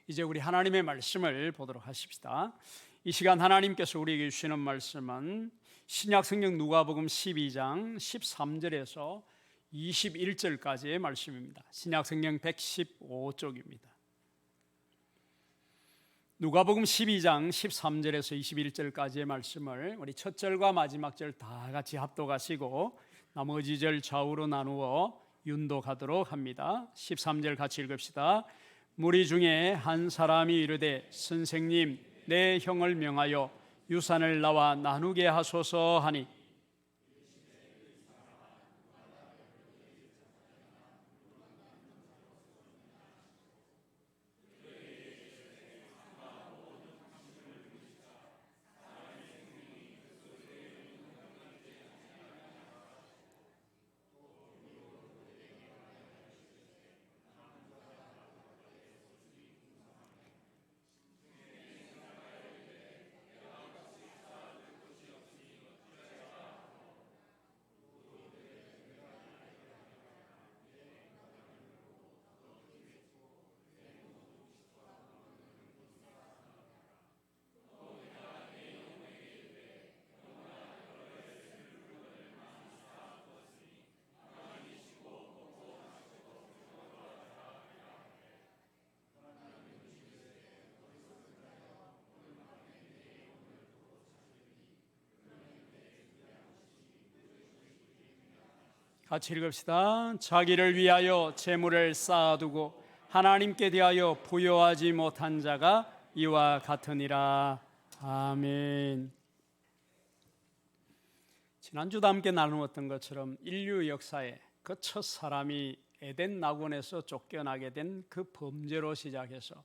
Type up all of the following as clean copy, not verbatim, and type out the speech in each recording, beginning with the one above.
이제 우리 하나님의 말씀을 보도록 하십시다. 이 시간 하나님께서 우리에게 주시는 말씀은 신약 성경 누가복음 12장 13절에서 21절까지의 말씀입니다. 신약 성경 115쪽입니다. 누가복음 12장 13절에서 21절까지의 말씀을 우리 첫 절과 마지막 절 다 같이 합독하시고 나머지 절 좌우로 나누어 윤독하도록 합니다. 13절 같이 읽읍시다. 무리 중에 한 사람이 이르되 선생님 내 형을 명하여 유산을 나와 나누게 하소서 하니 같이 읽읍시다. 자기를 위하여 재물을 쌓아두고 하나님께 대하여 부여하지 못한 자가 이와 같으니라. 아멘. 지난주도 함께 나누었던 것처럼 인류 역사에 그 첫 사람이 에덴 낙원에서 쫓겨나게 된 그 범죄로 시작해서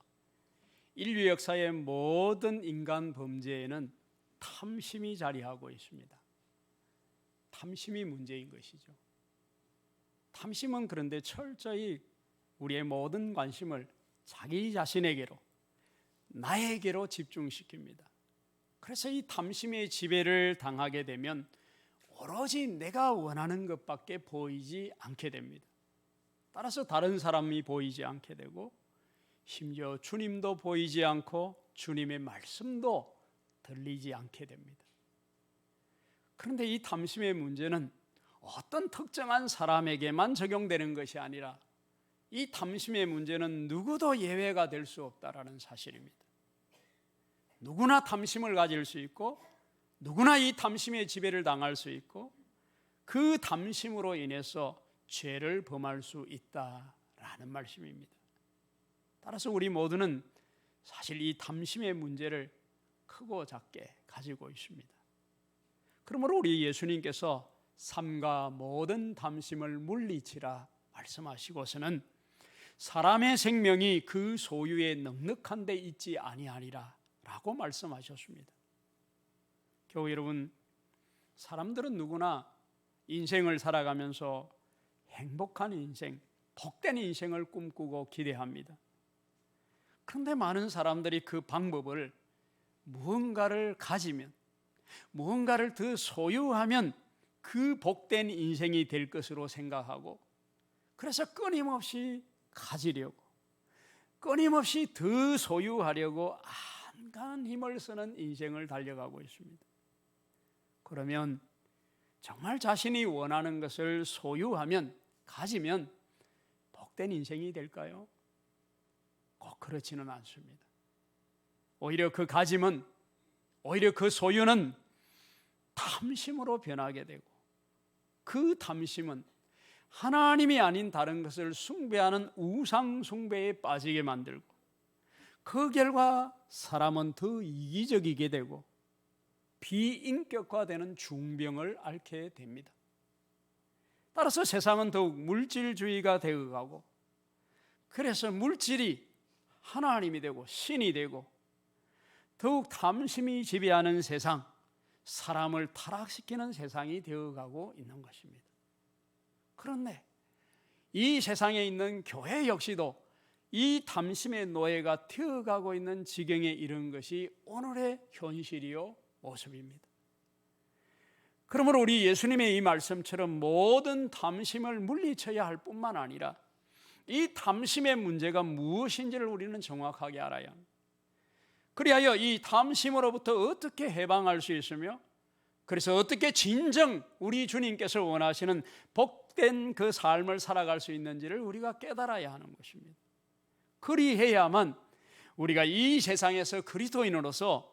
인류 역사의 모든 인간 범죄에는 탐심이 자리하고 있습니다. 탐심이 문제인 것이죠. 탐심은 그런데 철저히 우리의 모든 관심을 자기 자신에게로, 나에게로 집중시킵니다. 그래서 이 탐심의 지배를 당하게 되면 오로지 내가 원하는 것밖에 보이지 않게 됩니다. 따라서 다른 사람이 보이지 않게 되고 심지어 주님도 보이지 않고 주님의 말씀도 들리지 않게 됩니다. 그런데 이 탐심의 문제는 어떤 특정한 사람에게만 적용되는 것이 아니라 이 탐심의 문제는 누구도 예외가 될 수 없다라는 사실입니다. 누구나 탐심을 가질 수 있고 누구나 이 탐심의 지배를 당할 수 있고 그 탐심으로 인해서 죄를 범할 수 있다라는 말씀입니다. 따라서 우리 모두는 사실 이 탐심의 문제를 크고 작게 가지고 있습니다. 그러므로 우리 예수님께서 삼가 모든 탐심을 물리치라 말씀하시고서는 사람의 생명이 그 소유에 넉넉한 데 있지 아니하리라 라고 말씀하셨습니다. 교우 여러분, 사람들은 누구나 인생을 살아가면서 행복한 인생, 복된 인생을 꿈꾸고 기대합니다. 그런데 많은 사람들이 그 방법을 무언가를 가지면, 무언가를 더 소유하면 그 복된 인생이 될 것으로 생각하고 그래서 끊임없이 가지려고 끊임없이 더 소유하려고 안간 힘을 쓰는 인생을 달려가고 있습니다. 그러면 정말 자신이 원하는 것을 소유하면 가지면 복된 인생이 될까요? 꼭 그렇지는 않습니다. 오히려 그 가짐은 오히려 그 소유는 탐심으로 변하게 되고 그 탐심은 하나님이 아닌 다른 것을 숭배하는 우상 숭배에 빠지게 만들고 그 결과 사람은 더 이기적이게 되고 비인격화되는 중병을 앓게 됩니다. 따라서 세상은 더욱 물질주의가 되어가고 그래서 물질이 하나님이 되고 신이 되고 더욱 탐심이 지배하는 세상, 사람을 타락시키는 세상이 되어가고 있는 것입니다. 그런데 이 세상에 있는 교회 역시도 이 탐심의 노예가 되어가고 있는 지경에 이른 것이 오늘의 현실이요 모습입니다. 그러므로 우리 예수님의 이 말씀처럼 모든 탐심을 물리쳐야 할 뿐만 아니라 이 탐심의 문제가 무엇인지를 우리는 정확하게 알아야 합니다. 그리하여 이 탐심으로부터 어떻게 해방할 수 있으며, 그래서 어떻게 진정 우리 주님께서 원하시는 복된 그 삶을 살아갈 수 있는지를 우리가 깨달아야 하는 것입니다. 그리해야만 우리가 이 세상에서 그리스도인으로서,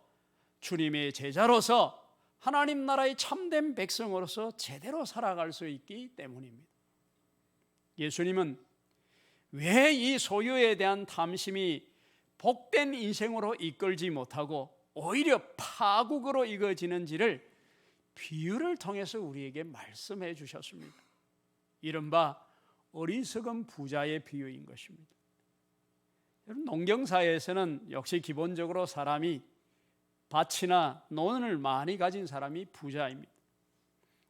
주님의 제자로서, 하나님 나라의 참된 백성으로서 제대로 살아갈 수 있기 때문입니다. 예수님은 왜 이 소유에 대한 탐심이 복된 인생으로 이끌지 못하고 오히려 파국으로 이어지는지를 비유를 통해서 우리에게 말씀해 주셨습니다. 이른바 어리석은 부자의 비유인 것입니다. 여러분, 농경사회에서는 역시 기본적으로 사람이 밭이나 논을 많이 가진 사람이 부자입니다.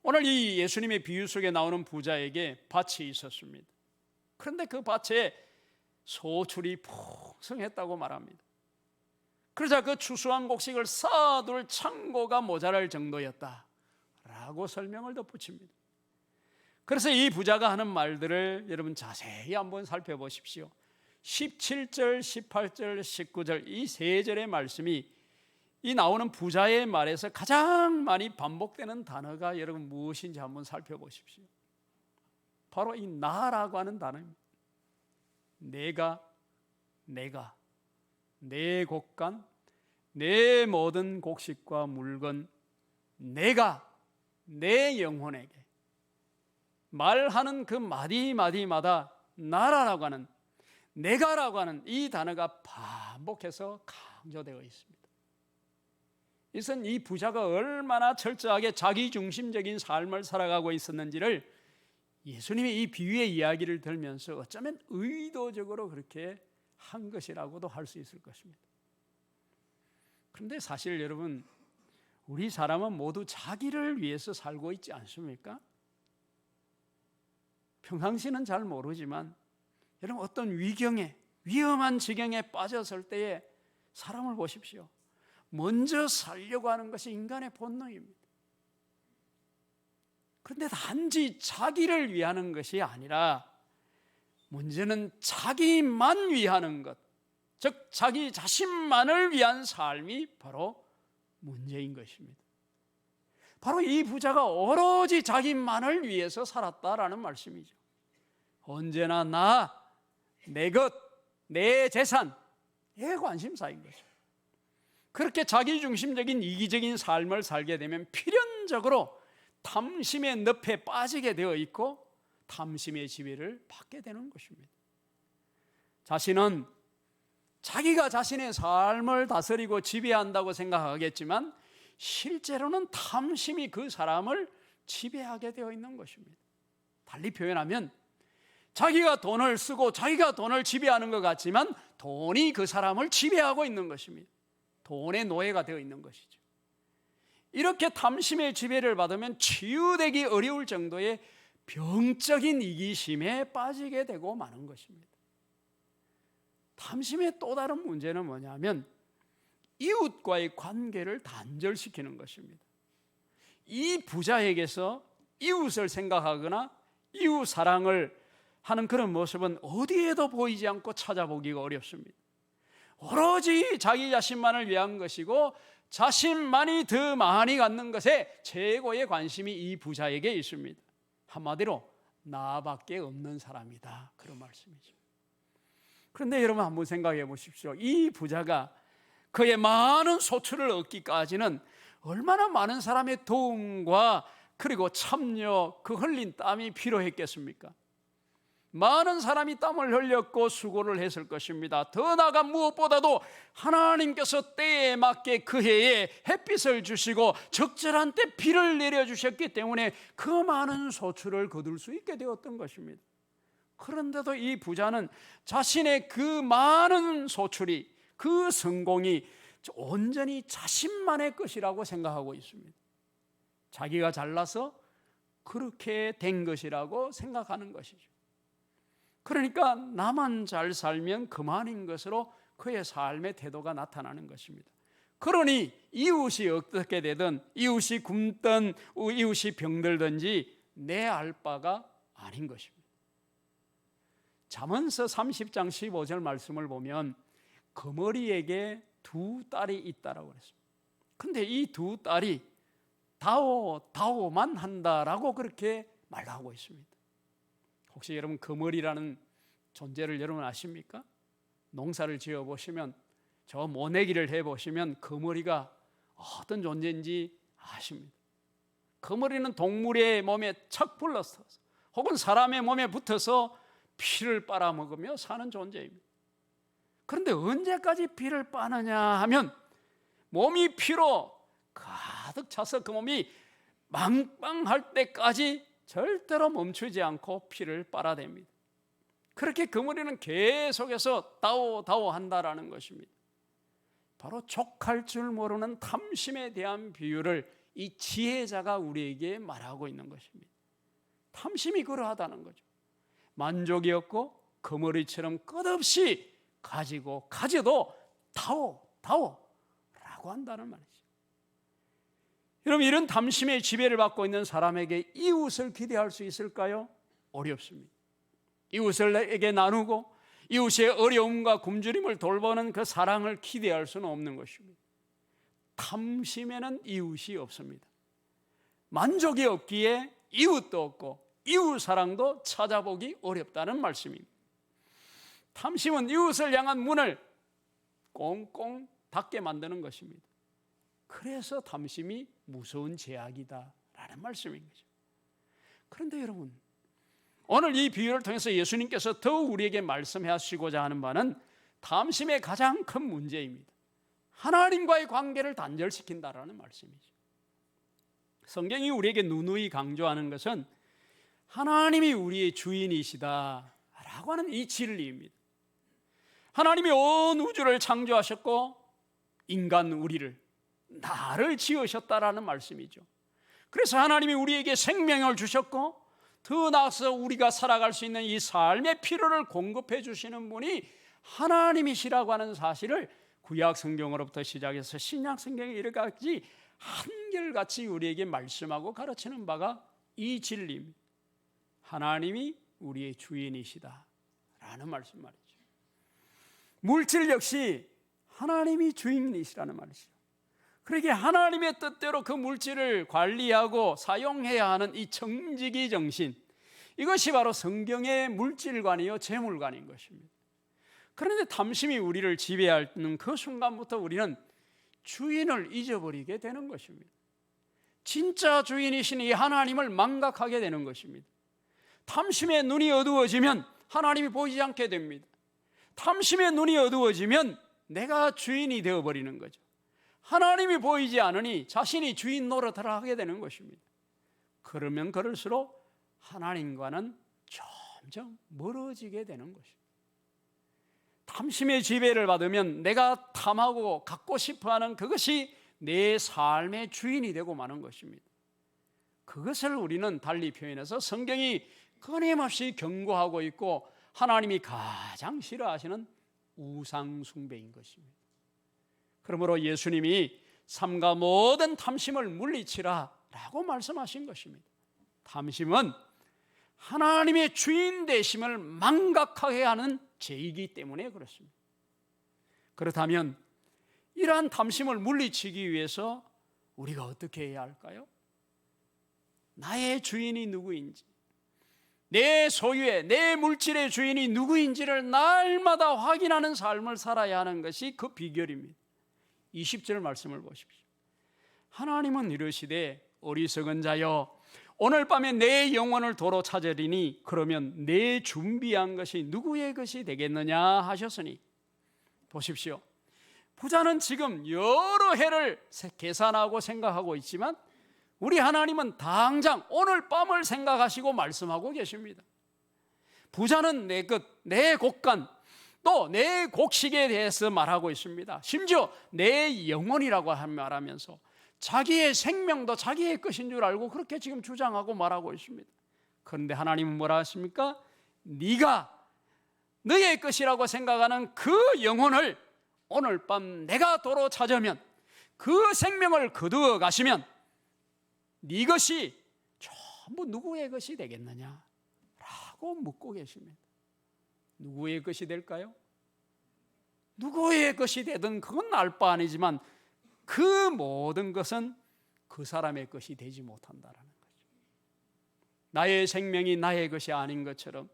오늘 이 예수님의 비유 속에 나오는 부자에게 밭이 있었습니다. 그런데 그 밭에 소출이 풍성했다고 말합니다. 그러자 그 추수한 곡식을 쌓아둘 창고가 모자랄 정도였다라고 설명을 덧붙입니다. 그래서 이 부자가 하는 말들을 여러분 자세히 한번 살펴보십시오. 17절, 18절, 19절 이 세 절의 말씀이 이 나오는 부자의 말에서 가장 많이 반복되는 단어가 여러분 무엇인지 한번 살펴보십시오. 바로 이 나라고 하는 단어입니다. 내가, 내 곡간, 내 모든 곡식과 물건, 내가, 내 영혼에게. 말하는 그 마디마디마다 나라라고 하는, 내가라고 하는 이 단어가 반복해서 강조되어 있습니다. 이것은 이 부자가 얼마나 철저하게 자기중심적인 삶을 살아가고 있었는지를 예수님이 이 비유의 이야기를 들으면서 어쩌면 의도적으로 그렇게 한 것이라고도 할 수 있을 것입니다. 그런데 사실 여러분, 우리 사람은 모두 자기를 위해서 살고 있지 않습니까? 평상시는 잘 모르지만 여러분, 어떤 위경에, 위험한 지경에 빠졌을 때에 사람을 보십시오. 먼저 살려고 하는 것이 인간의 본능입니다. 그런데 단지 자기를 위하는 것이 아니라 문제는 자기만 위하는 것, 즉 자기 자신만을 위한 삶이 바로 문제인 것입니다. 바로 이 부자가 오로지 자기만을 위해서 살았다라는 말씀이죠. 언제나 나, 내 것, 내 재산에 관심사인 거죠. 그렇게 자기중심적인 이기적인 삶을 살게 되면 필연적으로 탐심의 늪에 빠지게 되어 있고 탐심의 지배를 받게 되는 것입니다. 자신은 자기가 자신의 삶을 다스리고 지배한다고 생각하겠지만 실제로는 탐심이 그 사람을 지배하게 되어 있는 것입니다. 달리 표현하면 자기가 돈을 쓰고 자기가 돈을 지배하는 것 같지만 돈이 그 사람을 지배하고 있는 것입니다. 돈의 노예가 되어 있는 것이죠. 이렇게 탐심의 지배를 받으면 치유되기 어려울 정도의 병적인 이기심에 빠지게 되고 마는 것입니다. 탐심의 또 다른 문제는 뭐냐면 이웃과의 관계를 단절시키는 것입니다. 이 부자에게서 이웃을 생각하거나 이웃 사랑을 하는 그런 모습은 어디에도 보이지 않고 찾아보기가 어렵습니다. 오로지 자기 자신만을 위한 것이고 자신만이 더 많이 갖는 것에 최고의 관심이 이 부자에게 있습니다. 한마디로 나밖에 없는 사람이다, 그런 말씀이죠. 그런데 여러분 한번 생각해 보십시오. 이 부자가 그의 많은 소출을 얻기까지는 얼마나 많은 사람의 도움과 그리고 참여, 그 흘린 땀이 필요했겠습니까? 많은 사람이 땀을 흘렸고 수고를 했을 것입니다. 더 나아가 무엇보다도 하나님께서 때에 맞게 그 해에 햇빛을 주시고 적절한 때 비를 내려주셨기 때문에 그 많은 소출을 거둘 수 있게 되었던 것입니다. 그런데도 이 부자는 자신의 그 많은 소출이, 그 성공이 온전히 자신만의 것이라고 생각하고 있습니다. 자기가 잘나서 그렇게 된 것이라고 생각하는 것이죠. 그러니까 나만 잘 살면 그만인 것으로 그의 삶의 태도가 나타나는 것입니다. 그러니 이웃이 어떻게 되든, 이웃이 굶든 이웃이 병들든지 내 알 바가 아닌 것입니다. 잠언서 30장 15절 말씀을 보면 거머리에게 두 딸이 있다라고 그랬습니다. 근데 이 두 딸이 다오만 한다라고 그렇게 말하고 있습니다. 혹시 여러분 거머리라는 존재를 여러분 아십니까? 농사를 지어 보시면, 저 모내기를 해 보시면 거머리가 어떤 존재인지 아십니다. 거머리는 동물의 몸에 척 불러서 혹은 사람의 몸에 붙어서 피를 빨아먹으며 사는 존재입니다. 그런데 언제까지 피를 빠느냐 하면 몸이 피로 가득 차서 그 몸이 망빵할 때까지 절대로 멈추지 않고 피를 빨아댑니다. 그렇게 거머리는 계속해서 다오 한다라는 것입니다. 바로 족할 줄 모르는 탐심에 대한 비유를 이 지혜자가 우리에게 말하고 있는 것입니다. 탐심이 그러하다는 거죠. 만족이 없고 거머리처럼 끝없이 가져도 다오라고 한다는 말이죠. 여러분, 이런 탐심의 지배를 받고 있는 사람에게 이웃을 기대할 수 있을까요? 어렵습니다. 이웃에게 나누고 이웃의 어려움과 굶주림을 돌보는 그 사랑을 기대할 수는 없는 것입니다. 탐심에는 이웃이 없습니다. 만족이 없기에 이웃도 없고 이웃 사랑도 찾아보기 어렵다는 말씀입니다. 탐심은 이웃을 향한 문을 꽁꽁 닫게 만드는 것입니다. 그래서 탐심이 무서운 죄악이다라는 말씀인 거죠. 그런데 여러분, 오늘 이 비유를 통해서 예수님께서 더욱 우리에게 말씀하시고자 하는 바는 탐심의 가장 큰 문제입니다. 하나님과의 관계를 단절시킨다라는 말씀이죠. 성경이 우리에게 누누이 강조하는 것은 하나님이 우리의 주인이시다라고 하는 이 진리입니다. 하나님이 온 우주를 창조하셨고 인간 우리를, 나를 지으셨다라는 말씀이죠. 그래서 하나님이 우리에게 생명을 주셨고 더 나아가서 우리가 살아갈 수 있는 이 삶의 필요를 공급해 주시는 분이 하나님이시라고 하는 사실을 구약 성경으로부터 시작해서 신약 성경에 이르기까지 한결같이 우리에게 말씀하고 가르치는 바가 이 진리입니다. 하나님이 우리의 주인이시다라는 말씀 말이죠. 물질 역시 하나님이 주인이시라는 말이죠. 그러기에 하나님의 뜻대로 그 물질을 관리하고 사용해야 하는 이 청지기 정신, 이것이 바로 성경의 물질관이요 재물관인 것입니다. 그런데 탐심이 우리를 지배하는 그 순간부터 우리는 주인을 잊어버리게 되는 것입니다. 진짜 주인이신 이 하나님을 망각하게 되는 것입니다. 탐심의 눈이 어두워지면 하나님이 보이지 않게 됩니다. 탐심의 눈이 어두워지면 내가 주인이 되어버리는 거죠. 하나님이 보이지 않으니 자신이 주인 노릇을 하게 되는 것입니다. 그러면 그럴수록 하나님과는 점점 멀어지게 되는 것입니다. 탐심의 지배를 받으면 내가 탐하고 갖고 싶어하는 그것이 내 삶의 주인이 되고 마는 것입니다. 그것을 우리는 달리 표현해서 성경이 끊임없이 경고하고 있고 하나님이 가장 싫어하시는 우상 숭배인 것입니다. 그러므로 예수님이 삼가 모든 탐심을 물리치라 라고 말씀하신 것입니다. 탐심은 하나님의 주인 되심을 망각하게 하는 죄이기 때문에 그렇습니다. 그렇다면 이러한 탐심을 물리치기 위해서 우리가 어떻게 해야 할까요? 나의 주인이 누구인지, 내 소유의, 내 물질의 주인이 누구인지를 날마다 확인하는 삶을 살아야 하는 것이 그 비결입니다. 20절 말씀을 보십시오. 하나님은 이르시되 어리석은 자여 오늘 밤에 내 영혼을 도로 찾으리니 그러면 내 준비한 것이 누구의 것이 되겠느냐 하셨으니. 보십시오. 부자는 지금 여러 해를 계산하고 생각하고 있지만 우리 하나님은 당장 오늘 밤을 생각하시고 말씀하고 계십니다. 부자는 내 것, 내 곡간, 또 내 곡식에 대해서 말하고 있습니다. 심지어 내 영혼이라고 말하면서 자기의 생명도 자기의 것인 줄 알고 그렇게 지금 주장하고 말하고 있습니다. 그런데 하나님은 뭐라 하십니까? 네가 너의 것이라고 생각하는 그 영혼을 오늘 밤 내가 도로 찾으면, 그 생명을 거두어 가시면 네 것이 전부 누구의 것이 되겠느냐? 라고 묻고 계십니다. 누구의 것이 될까요? 누구의 것이 되든 그건 알 바 아니지만 그 모든 것은 그 사람의 것이 되지 못한다라는 거죠. 나의 생명이 나의 것이 아닌 것처럼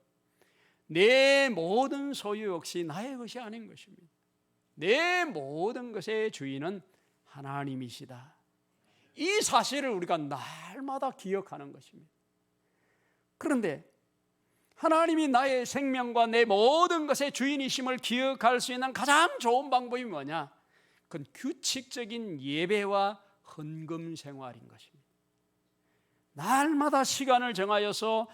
내 모든 소유 역시 나의 것이 아닌 것입니다. 내 모든 것의 주인은 하나님이시다. 이 사실을 우리가 날마다 기억하는 것입니다. 그런데 하나님이 나의 생명과 내 모든 것의 주인이심을 기억할 수 있는 가장 좋은 방법이 뭐냐? 그건 규칙적인 예배와 헌금 생활인 것입니다. 날마다 시간을 정하여서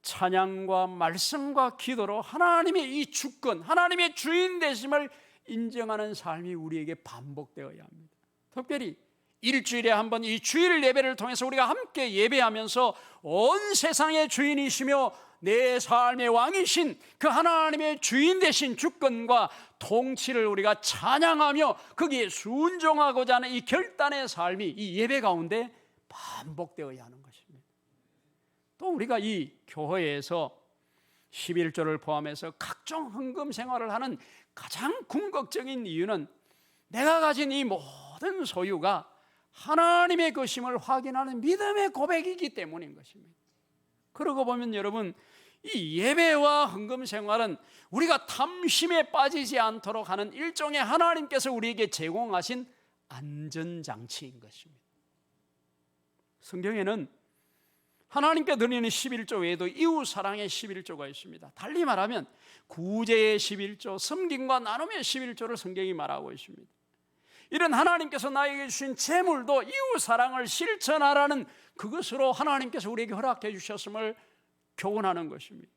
찬양과 말씀과 기도로 하나님의 이 주권, 하나님의 주인 되심을 인정하는 삶이 우리에게 반복되어야 합니다. 특별히 일주일에 한 번 이 주일 예배를 통해서 우리가 함께 예배하면서 온 세상의 주인이시며 내 삶의 왕이신 그 하나님의 주인 되신 주권과 통치를 우리가 찬양하며 거기에 순종하고자 하는 이 결단의 삶이 이 예배 가운데 반복되어야 하는 것입니다. 또 우리가 이 교회에서 11조를 포함해서 각종 헌금 생활을 하는 가장 궁극적인 이유는 내가 가진 이 모든 소유가 하나님의 것임을 확인하는 믿음의 고백이기 때문인 것입니다. 그러고 보면 여러분, 이 예배와 헌금 생활은 우리가 탐심에 빠지지 않도록 하는 일종의 하나님께서 우리에게 제공하신 안전장치인 것입니다. 성경에는 하나님께 드리는 11조 외에도 이웃사랑의 11조가 있습니다. 달리 말하면 구제의 11조, 섬김과 나눔의 11조를 성경이 말하고 있습니다. 이런 하나님께서 나에게 주신 재물도 이웃사랑을 실천하라는 그것으로 하나님께서 우리에게 허락해 주셨음을 교훈하는 것입니다.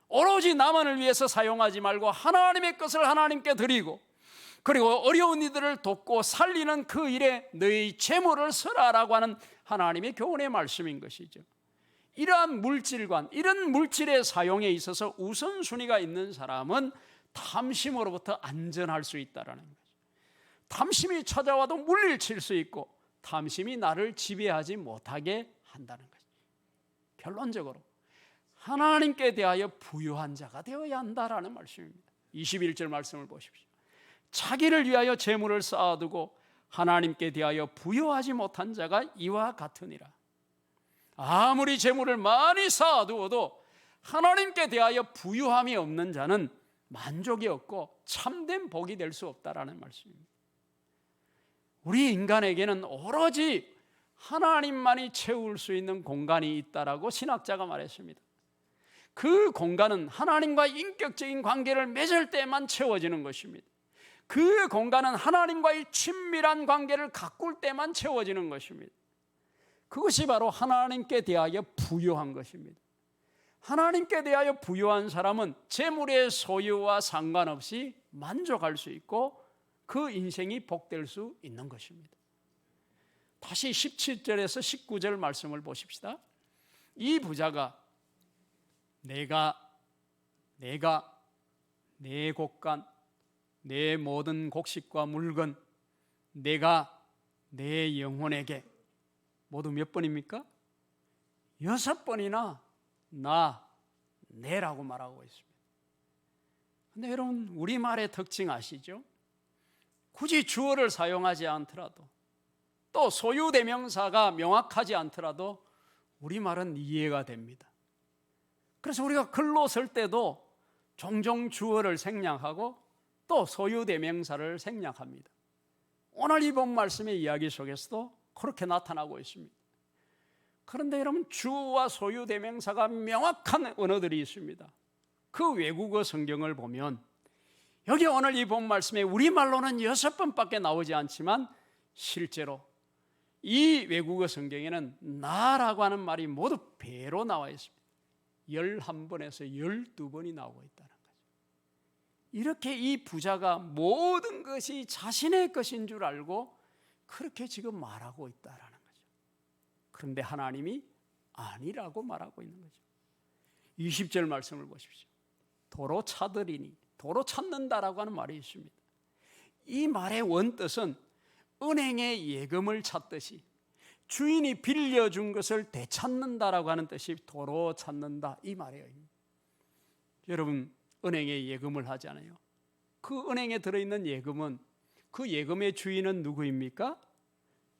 오로지 나만을 위해서 사용하지 말고 하나님의 것을 하나님께 드리고, 그리고 어려운 이들을 돕고 살리는 그 일에 너희 재물을 쓰라라고 하는 하나님의 교훈의 말씀인 것이죠. 이러한 물질관, 이런 물질의 사용에 있어서 우선순위가 있는 사람은 탐심으로부터 안전할 수 있다는 거죠. 탐심이 찾아와도 물리칠 수 있고 탐심이 나를 지배하지 못하게 한다는 거죠. 결론적으로 하나님께 대하여 부유한 자가 되어야 한다라는 말씀입니다. 21절 말씀을 보십시오. 자기를 위하여 재물을 쌓아두고 하나님께 대하여 부유하지 못한 자가 이와 같으니라. 아무리 재물을 많이 쌓아두어도 하나님께 대하여 부유함이 없는 자는 만족이 없고 참된 복이 될 수 없다라는 말씀입니다. 우리 인간에게는 오로지 하나님만이 채울 수 있는 공간이 있다라고 신학자가 말했습니다. 그 공간은 하나님과 인격적인 관계를 맺을 때만 채워지는 것입니다. 그 공간은 하나님과의 친밀한 관계를 가꿀 때만 채워지는 것입니다. 그것이 바로 하나님께 대하여 부유한 것입니다. 하나님께 대하여 부유한 사람은 재물의 소유와 상관없이 만족할 수 있고 그 인생이 복될 수 있는 것입니다. 다시 17절에서 19절 말씀을 보십시다. 이 부자가 내가 내 곡간, 내 모든 곡식과 물건, 내가 내 영혼에게 모두 몇 번입니까? 6번이나 내라고 말하고 있습니다. 그런데 여러분, 우리말의 특징 아시죠? 굳이 주어를 사용하지 않더라도, 또 소유대명사가 명확하지 않더라도 우리말은 이해가 됩니다. 그래서 우리가 글로 쓸 때도 종종 주어를 생략하고 또 소유대명사를 생략합니다. 오늘 이 본 말씀의 이야기 속에서도 그렇게 나타나고 있습니다. 그런데 여러분, 주어와 소유대명사가 명확한 언어들이 있습니다. 그 외국어 성경을 보면 여기 오늘 이 본 말씀에 우리말로는 6번밖에 나오지 않지만 실제로 이 외국어 성경에는 나라고 하는 말이 모두 배로 나와 있습니다. 11번에서 12번이 나오고 있다는 거죠. 이렇게 이 부자가 모든 것이 자신의 것인 줄 알고 그렇게 지금 말하고 있다는 거죠. 그런데 하나님이 아니라고 말하고 있는 거죠. 20절 말씀을 보십시오. 도로 찾으리니, 도로 찾는다라고 하는 말이 있습니다. 이 말의 원뜻은 은행의 예금을 찾듯이 주인이 빌려준 것을 되찾는다라고 하는 뜻이 도로 찾는다, 이 말이에요. 여러분, 은행에 예금을 하잖아요. 그 은행에 들어있는 예금은, 그 예금의 주인은 누구입니까?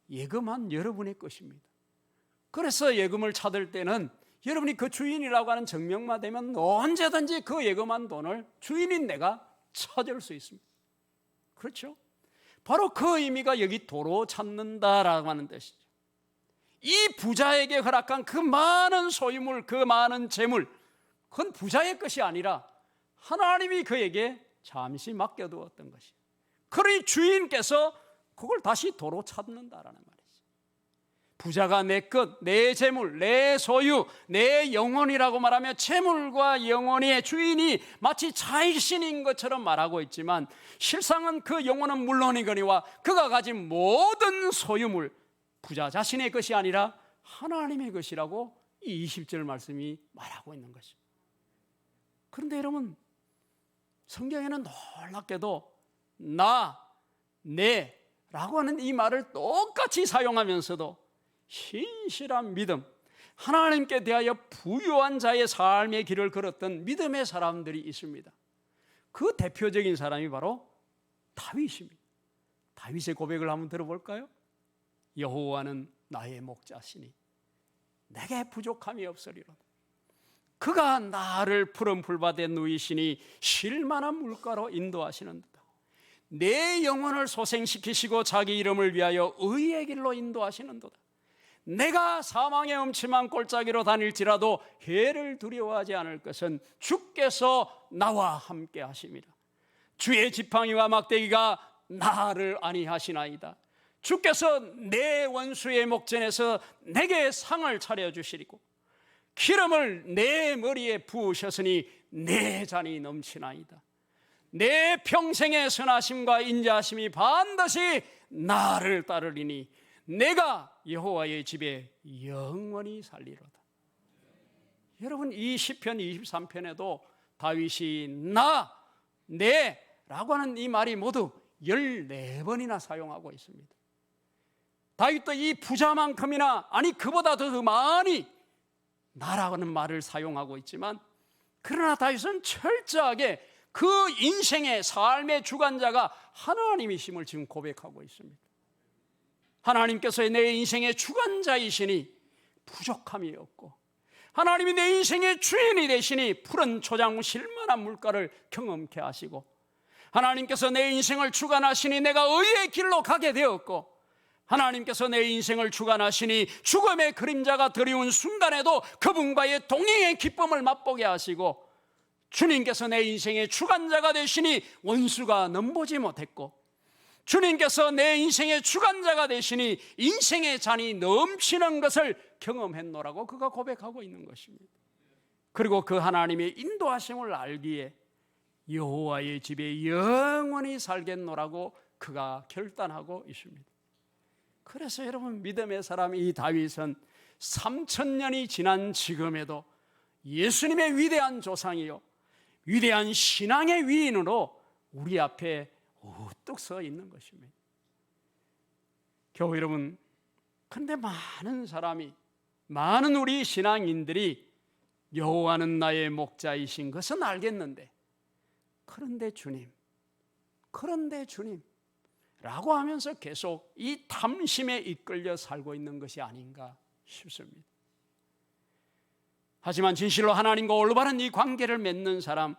예금한 여러분의 것입니다. 그래서 예금을 찾을 때는 여러분이 그 주인이라고 하는 증명만 되면 언제든지 그 예금한 돈을 주인인 내가 찾을 수 있습니다. 그렇죠? 바로 그 의미가 여기 도로 찾는다라고 하는 뜻이죠. 이 부자에게 허락한 그 많은 소유물, 그 많은 재물, 그건 부자의 것이 아니라 하나님이 그에게 잠시 맡겨두었던 것이에요. 그러니 주인께서 그걸 다시 도로 찾는다라는 말이죠. 부자가 내 것, 내 재물, 내 소유, 내 영혼이라고 말하며 재물과 영혼의 주인이 마치 자신인 것처럼 말하고 있지만 실상은 그 영혼은 물론이거니와 그가 가진 모든 소유물, 부자 자신의 것이 아니라 하나님의 것이라고 이 20절 말씀이 말하고 있는 것입니다. 그런데 여러분, 성경에는 놀랍게도 나, 내라고 하는 이 말을 똑같이 사용하면서도 신실한 믿음, 하나님께 대하여 부유한 자의 삶의 길을 걸었던 믿음의 사람들이 있습니다. 그 대표적인 사람이 바로 다윗입니다. 다윗의 고백을 한번 들어볼까요? 여호와는 나의 목자시니 내게 부족함이 없으리로다. 그가 나를 푸른 풀밭에 누이시니 쉴만한 물가로 인도하시는도다. 내 영혼을 소생시키시고 자기 이름을 위하여 의의 길로 인도하시는도다. 내가 사망의 음침한 골짜기로 다닐지라도 해를 두려워하지 않을 것은 주께서 나와 함께 하심이라. 주의 지팡이와 막대기가 나를 안위하시나이다. 주께서 내 원수의 목전에서 내게 상을 차려주시리고 기름을 내 머리에 부으셨으니 내 잔이 넘치나이다. 내 평생의 선하심과 인자하심이 반드시 나를 따르리니 내가 여호와의 집에 영원히 살리로다. 여러분, 이 시편 23편에도 다윗이 나, 내라고 하는 이 말이 모두 14번이나 사용하고 있습니다. 다윗도 이 부자만큼이나, 아니 그보다 더 많이 나라는 말을 사용하고 있지만, 그러나 다윗은 철저하게 그 인생의 삶의 주관자가 하나님이심을 지금 고백하고 있습니다. 하나님께서 내 인생의 주관자이시니 부족함이 없고, 하나님이 내 인생의 주인이 되시니 푸른 초장 쉴만한 물가를 경험케 하시고, 하나님께서 내 인생을 주관하시니 내가 의의 길로 가게 되었고, 하나님께서 내 인생을 주관하시니 죽음의 그림자가 드리운 순간에도 그분과의 동행의 기쁨을 맛보게 하시고, 주님께서 내 인생의 주관자가 되시니 원수가 넘보지 못했고, 주님께서 내 인생의 주관자가 되시니 인생의 잔이 넘치는 것을 경험했노라고 그가 고백하고 있는 것입니다. 그리고 그 하나님의 인도하심을 알기에 여호와의 집에 영원히 살겠노라고 그가 결단하고 있습니다. 그래서 여러분, 믿음의 사람 이 다윗은 3000년이 지난 지금에도 예수님의 위대한 조상이요 위대한 신앙의 위인으로 우리 앞에 우뚝 서 있는 것입니다. 교회 여러분, 그런데 많은 사람이, 많은 우리 신앙인들이 여호와는 나의 목자이신 것은 알겠는데, 그런데 주님 라고 하면서 계속 이 탐심에 이끌려 살고 있는 것이 아닌가 싶습니다. 하지만 진실로 하나님과 올바른 이 관계를 맺는 사람,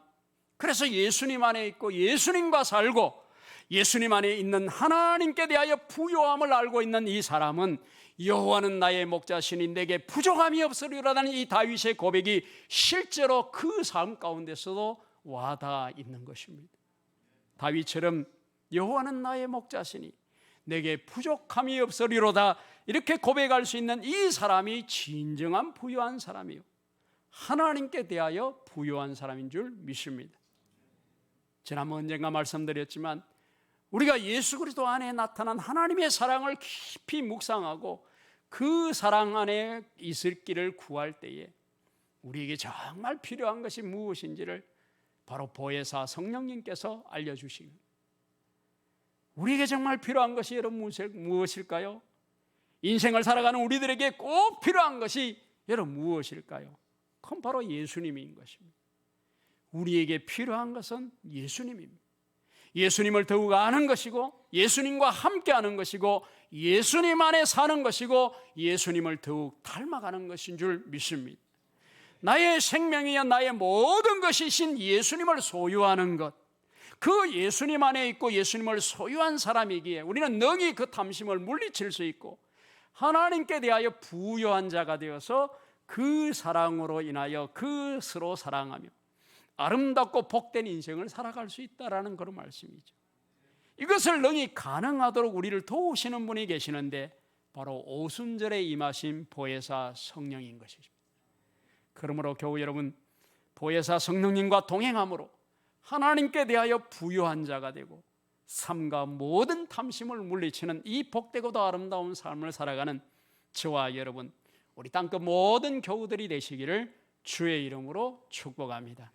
그래서 예수님 안에 있고 예수님과 살고 예수님 안에 있는 하나님께 대하여 부요함을 알고 있는 이 사람은 여호와는 나의 목자시니 내게 부족함이 없으리라는 이 다윗의 고백이 실제로 그 삶 가운데서도 와닿아 있는 것입니다. 다윗처럼 여호와는 나의 목자시니 내게 부족함이 없으리로다 이렇게 고백할 수 있는 이 사람이 진정한 부유한 사람이요 하나님께 대하여 부유한 사람인 줄 믿습니다. 지난번 언젠가 말씀드렸지만 우리가 예수 그리스도 안에 나타난 하나님의 사랑을 깊이 묵상하고 그 사랑 안에 있을 길을 구할 때에 우리에게 정말 필요한 것이 무엇인지를 바로 보혜사 성령님께서 알려주십니다. 우리에게 정말 필요한 것이 여러분 무엇일까요? 인생을 살아가는 우리들에게 꼭 필요한 것이 여러분 무엇일까요? 그건 바로 예수님인 것입니다. 우리에게 필요한 것은 예수님입니다. 예수님을 더욱 아는 것이고 예수님과 함께하는 것이고 예수님 안에 사는 것이고 예수님을 더욱 닮아가는 것인 줄 믿습니다. 나의 생명이야 나의 모든 것이신 예수님을 소유하는 것, 그 예수님 안에 있고 예수님을 소유한 사람이기에 우리는 능히 그 탐심을 물리칠 수 있고 하나님께 대하여 부요한 자가 되어서 그 사랑으로 인하여 그 서로 사랑하며 아름답고 복된 인생을 살아갈 수 있다라는 그런 말씀이죠. 이것을 능히 가능하도록 우리를 도우시는 분이 계시는데 바로 오순절에 임하신 보혜사 성령인 것입니다. 그러므로 교우 여러분, 보혜사 성령님과 동행함으로 하나님께 대하여 부요한 자가 되고 삶과 모든 탐심을 물리치는 이 복되고도 아름다운 삶을 살아가는 저와 여러분, 우리 땅끝 모든 교우들이 되시기를 주의 이름으로 축복합니다.